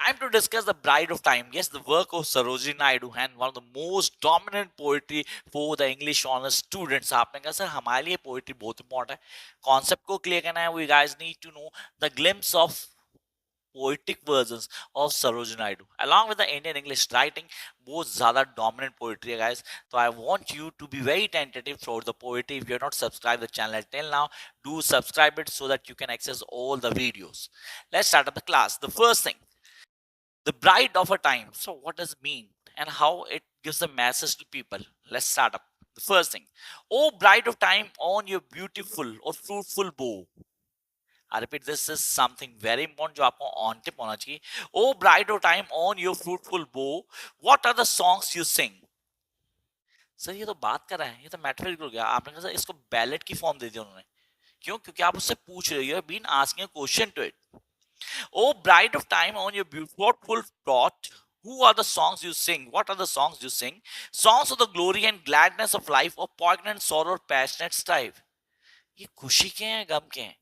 Time to discuss The Bride of Time. Yes, the work of Sarojini Naidu and one of the most dominant poetry for the English honors students. आपने कहा sir हमारे लिए poetry बहुत important है. Concept को clear करना है. We guys need to know the glimpse of poetic versions of Sarojini Naidu, along with the Indian English writing, both ज़्यादा dominant poetry है guys. So I want you to be very tentative throughout the poetry. If you are not subscribed the channel till now, do subscribe it so that you can access all the videos. Let's start up the class. The first thing, the bride of a time. So what does it mean and how it gives a message to people? Let's start up. The first thing, oh bride of time, on your beautiful or fruitful bow. I repeat, this is something very important जो आपको on tip होना चाहिए. Oh bride of time, on your fruitful bow, what are the songs you sing? Sir ये तो बात कर रहे हैं, ये तो मेटाफोरिकल हो गया. आपने कहा सर इसको बैलेट की फॉर्म दे दी उन्होंने. क्यों? क्योंकि आप उससे पूछ रहे हो. You have been asking a question to it. Oh bride of time, on your beautiful plot, who are the songs you sing? What are the songs you sing? Songs of the glory and gladness of life, or poignant sorrow, passionate strife. ये खुशी के हैं, गम के हैं?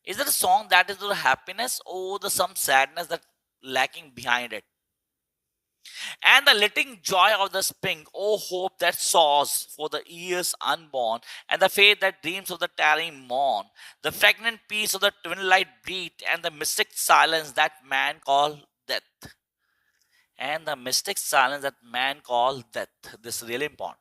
Is it a song that is the happiness or the some sadness that lacking behind it? And the letting joy of the spring, oh hope that soars for the years unborn, and the faith that dreams of the tarrying morn, the fragrant peace of the twilight beat, and the mystic silence that man call death. And the mystic silence that man call death. This is really important.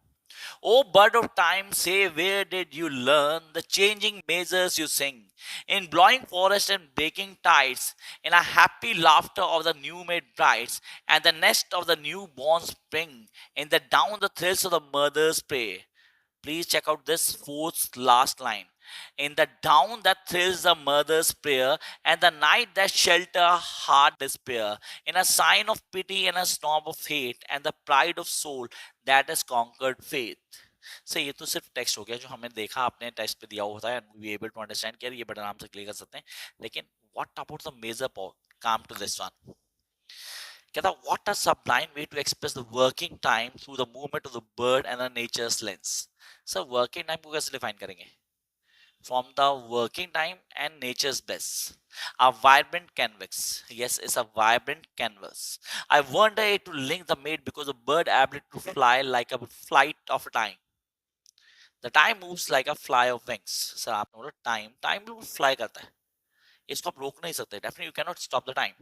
O bird of time, say where did you learn the changing measures you sing? In blowing forest and breaking tides, in a happy laughter of the new made brides, and the nest of the newborn spring, in the down the thrills of the mother's prayer. Please check out this fourth last line. In the down that thrills the mother's prayer, and the night that shelter heart despair, in a sign of pity and a storm of hate, and the pride of soul that has conquered faith. So ये तो सिर्फ text हो गया जो हमने देखा अपने text पे दिया होता है and we able to understand कि यार ये बड़ा आराम से क्लियर कर सकते हैं. लेकिन what about the major part? Come to this one. कहता what a sublime way to express the working time through the movement of the bird and the nature's lens. So working time को कैसे define करेंगे? From the working time and nature's best. A vibrant canvas. Yes, it's a vibrant canvas. I wonder it to link the mate because the bird ability to fly like a flight of time. The time moves like a fly of wings. Sir आपने बोला time भी fly करता है. इसको आप रोक नहीं सकते. Definitely you cannot stop the time.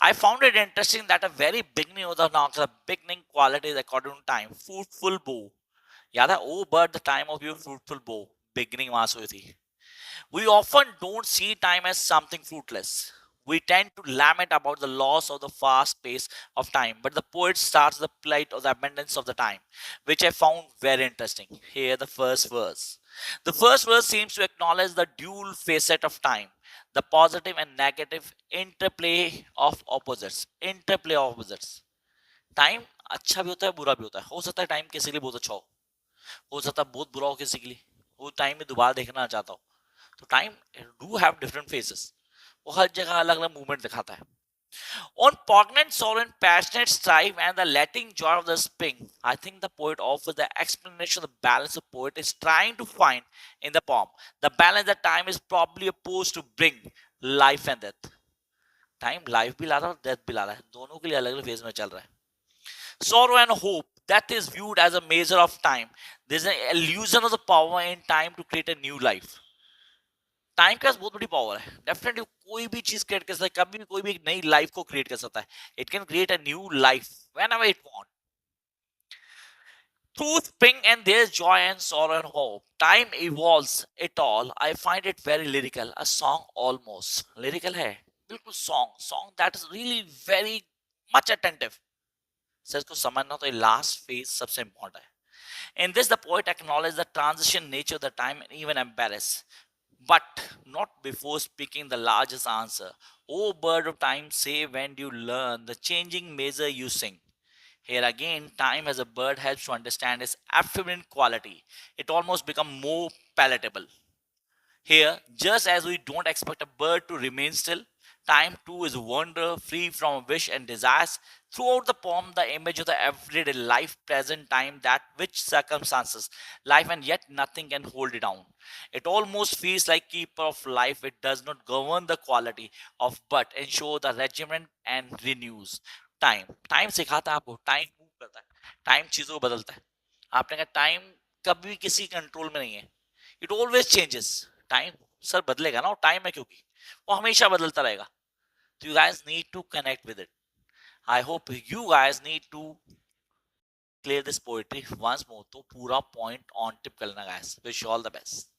I found it interesting that a very beginning of the beginning quality is according to time. Fruitful bow. याद है ओ bird the time of your fruitful bow. Beginning वहां से हुई थी. We often don't see time as something fruitless. We tend to lament about the loss of the fast pace of time, but the poet starts the plight of the abundance of the time, which I found very interesting. Here, the first verse. The first verse seems to acknowledge the dual facet of time, the positive and negative interplay of opposites. Interplay of opposites. Time अच्छा भी होता है बुरा भी होता है. हो सकता है टाइम किसी के लिए बहुत अच्छा हो सकता है बहुत बुरा हो किसी के लिए. वो टाइम में दोबारा देखना चाहता हूँ. तो time do have different phases. वो हर जगह अलग अलग मूवमेंट दिखाता है. On poignant sorrow and passionate strife and the letting joy of the spring, I think the poet offers the explanation of the balance the poet is trying to find in the poem. The balance that time is probably opposed to bring life and death. Time life भी ला रहा है और death भी ला रहा है. दोनों के लिए अलग अलग फेज में चल रहा है. Sorrow and hope that is viewed as a measure of time. There's an illusion of the power in time to create a new life. Time के पास बहुत बड़ी पावर है. डेफिनेटली कोई भी चीज क्रिएट कर सकता है. कभी भी कोई भी एक नई लाइफ को क्रिएट कर सकता है. It can create a new life whenever it wants. Through spring and there's joy and sorrow and hope. Time evolves it all. I find it very lyrical. A song almost. Lyrical है. बिल्कुल song. Song that is really very much attentive. Sir इसको समझना तो ये last phase सबसे important है. In this, the poet acknowledges the transition nature of the time and even embarrass, but not before speaking the largest answer. O bird of time, say when do you learn the changing measure you sing? Here again, time as a bird helps to understand its ephemeral quality. It almost becomes more palatable. Here, just as we don't expect a bird to remain still, Time too is wonder, free from wish and desires. Throughout the poem, the image of the everyday life, present time, that which circumstances, life, and yet nothing can hold it down. It almost feels like keeper of life. It does not govern the quality of, but ensure the regiment and renews. Time सिखाता है आपको, time move करता है, time चीजों को बदलता है. आपने कहा टाइम कभी किसी कंट्रोल में नहीं है. It always changes. Time sir बदलेगा ना, टाइम है क्योंकि वो हमेशा बदलता रहेगा. So you guys need to connect with it. I hope you guys need to clear this poetry once more. तो पूरा point on tip करना guys. Wish you all the best.